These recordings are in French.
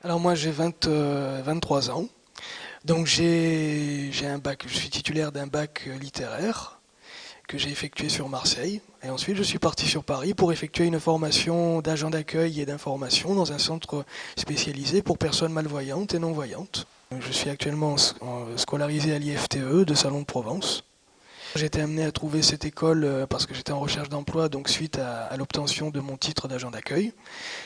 Alors moi j'ai 23 ans, donc j'ai un bac, je suis titulaire d'un bac littéraire que j'ai effectué sur Marseille. Et ensuite je suis parti sur Paris pour effectuer une formation d'agent d'accueil et d'information dans un centre spécialisé pour personnes malvoyantes et non-voyantes. Je suis actuellement scolarisé à l'IFTE de Salon de Provence. J'ai été amené à trouver cette école parce que j'étais en recherche d'emploi, donc suite à l'obtention de mon titre d'agent d'accueil.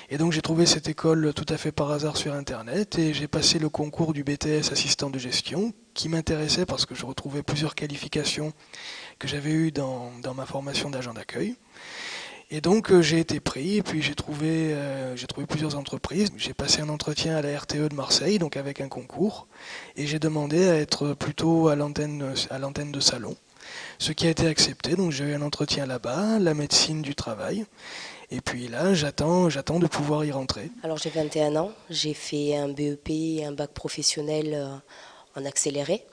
Et donc j'ai trouvé cette école tout à fait par hasard sur Internet et j'ai passé le concours du BTS assistant de gestion qui m'intéressait parce que je retrouvais plusieurs qualifications que j'avais eues dans ma formation d'agent d'accueil. Et donc j'ai été pris et puis j'ai trouvé plusieurs entreprises. J'ai passé un entretien à la RTE de Marseille, donc avec un concours, et j'ai demandé à être plutôt à l'antenne de Salon. Ce qui a été accepté, donc j'ai eu un entretien là-bas, la médecine du travail, et puis là j'attends de pouvoir y rentrer. Alors j'ai 21 ans, j'ai fait un BEP et un bac professionnel en accéléré.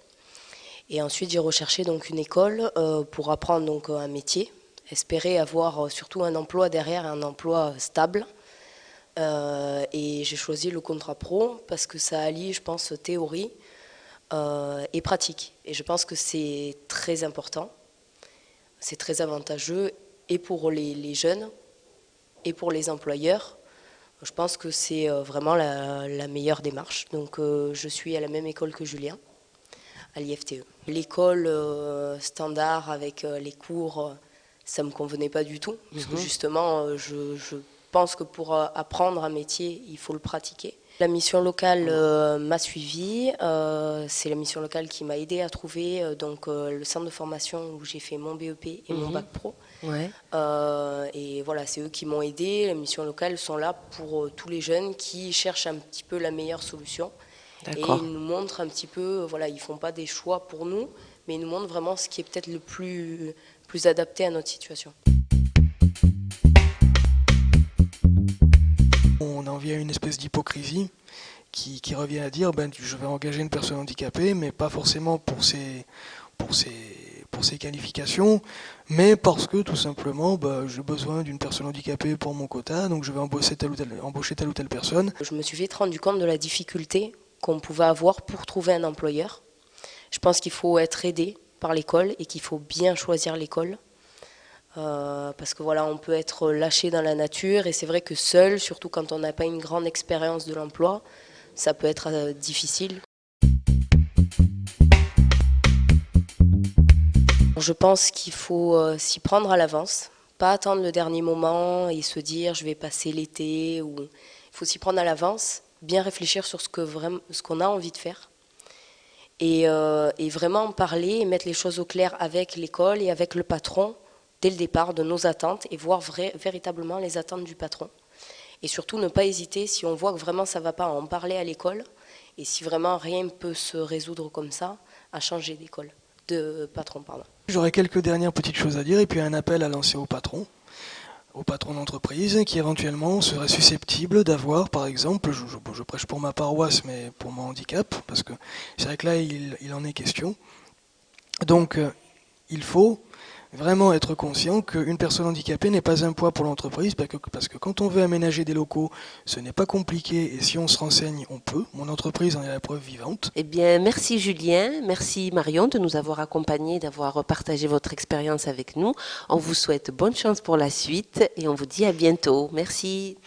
Et ensuite j'ai recherché donc une école pour apprendre donc un métier, espérer avoir surtout un emploi derrière, un emploi stable. Et j'ai choisi le contrat pro parce que ça allie, je pense, théorie et pratique. Et je pense que c'est très important, c'est très avantageux et pour les jeunes et pour les employeurs. Je pense que c'est vraiment la meilleure démarche. Donc je suis à la même école que Julien, à l'IFTE. L'école standard avec les cours, ça ne me convenait pas du tout. Parce que justement, je pense que pour apprendre un métier, il faut le pratiquer. La mission locale m'a suivie. C'est la mission locale qui m'a aidé à trouver le centre de formation où j'ai fait mon BEP et mon bac pro. Ouais. Et voilà, c'est eux qui m'ont aidé. Les missions locales sont là pour tous les jeunes qui cherchent un petit peu la meilleure solution. Et ils nous montrent un petit peu, voilà, ils ne font pas des choix pour nous, mais ils nous montrent vraiment ce qui est peut-être le plus adapté à notre situation. On en vient à une espèce d'hypocrisie qui revient à dire je vais engager une personne handicapée, mais pas forcément pour ses qualifications, mais parce que tout simplement j'ai besoin d'une personne handicapée pour mon quota, donc je vais embaucher telle ou telle personne. Je me suis vite rendu compte de la difficulté qu'on pouvait avoir pour trouver un employeur. Je pense qu'il faut être aidé par l'école et qu'il faut bien choisir l'école. Parce que voilà, on peut être lâché dans la nature et c'est vrai que seul, surtout quand on n'a pas une grande expérience de l'emploi, ça peut être difficile. Je pense qu'il faut s'y prendre à l'avance, pas attendre le dernier moment et se dire je vais passer l'été. Il faut s'y prendre à l'avance, bien réfléchir sur ce qu'on a envie de faire et vraiment en parler et mettre les choses au clair avec l'école et avec le patron dès le départ de nos attentes et voir véritablement les attentes du patron. Et surtout ne pas hésiter si on voit que vraiment ça ne va pas à en parler à l'école et si vraiment rien ne peut se résoudre comme ça, à changer d'école, de patron, pardon. J'aurais quelques dernières petites choses à dire et puis un appel à lancer au patron d'entreprise qui éventuellement serait susceptible d'avoir, par exemple, je prêche pour ma paroisse mais pour mon handicap, parce que c'est vrai que là il en est question. Donc il faut vraiment être conscient qu'une personne handicapée n'est pas un poids pour l'entreprise, parce que quand on veut aménager des locaux, ce n'est pas compliqué, et si on se renseigne, on peut. Mon entreprise en est la preuve vivante. Eh bien, merci Julien, merci Marion de nous avoir accompagnés, d'avoir partagé votre expérience avec nous. On vous souhaite bonne chance pour la suite et on vous dit à bientôt. Merci.